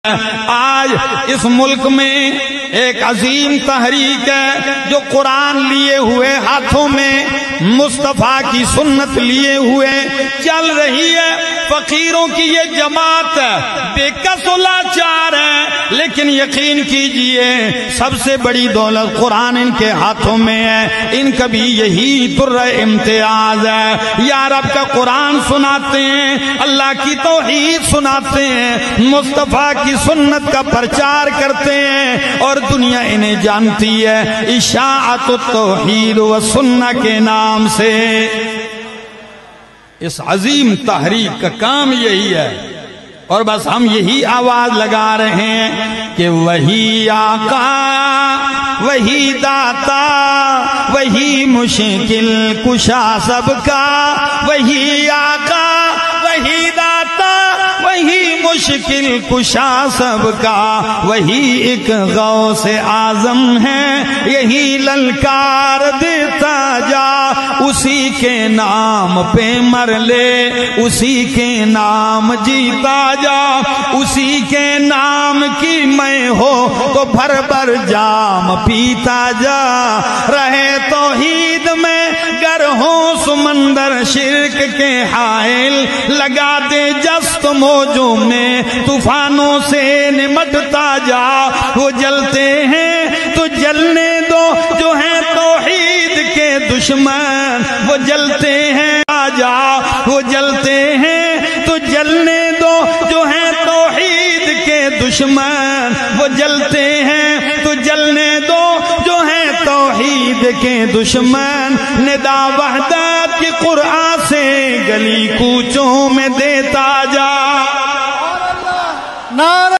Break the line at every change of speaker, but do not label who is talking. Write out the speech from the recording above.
آج اس ملک میں ایک عظیم تحریک ہے جو قرآن لیے ہوئے ہاتھوں میں مصطفیٰ کی سنت لیے ہوئے چل رہی ہے۔ فقیروں کی یہ جماعت بے کس و لاچار ہے، لیکن یقین کیجئے سب سے بڑی دولت قرآن ان کے ہاتھوں میں ہے۔ ان کا بھی یہی در امتیاز ہے، یا رب کا قرآن سناتے ہیں، اللہ کی توحید سناتے ہیں، مصطفیٰ کی سنت کا پرچار کرتے ہیں، اور دنیا انہیں جانتی ہے اشاعت التوحید و سنہ کے نام سے۔ اس عظیم تحریک کا کام یہی ہے، اور بس ہم یہی آواز لگا رہے ہیں کہ وہی آقا، وہی داتا، وہی مشکل کشا سب کا، وہی آقا، وہی داتا، وہی مشکل کشا سب کا، وہی ایک غوث اعظم ہے، یہی للکار دیتا جا، اسی کے نام پہ مر لے، اسی کے نام جیتا جا، اسی کے نام کی میں ہو تو بھر بھر جام پیتا جا، رہے توحید میں گر ہو سمندر شرک کے حائل، لگا دے جست موجوں میں طوفانوں سے نمٹتا جا، وہ جلتے ہیں تو جلنے دو جو ہیں توحید کے دشمن، وہ جلتے ہیں آجا، وہ جلتے ہیں تو جلنے دو جو ہیں توحید کے دشمن، وہ جلتے ہیں تو جلنے دو جو ہیں توحید کے دشمن، ندا وحدت کی قرآن سے گلی کوچوں میں دیتا جا۔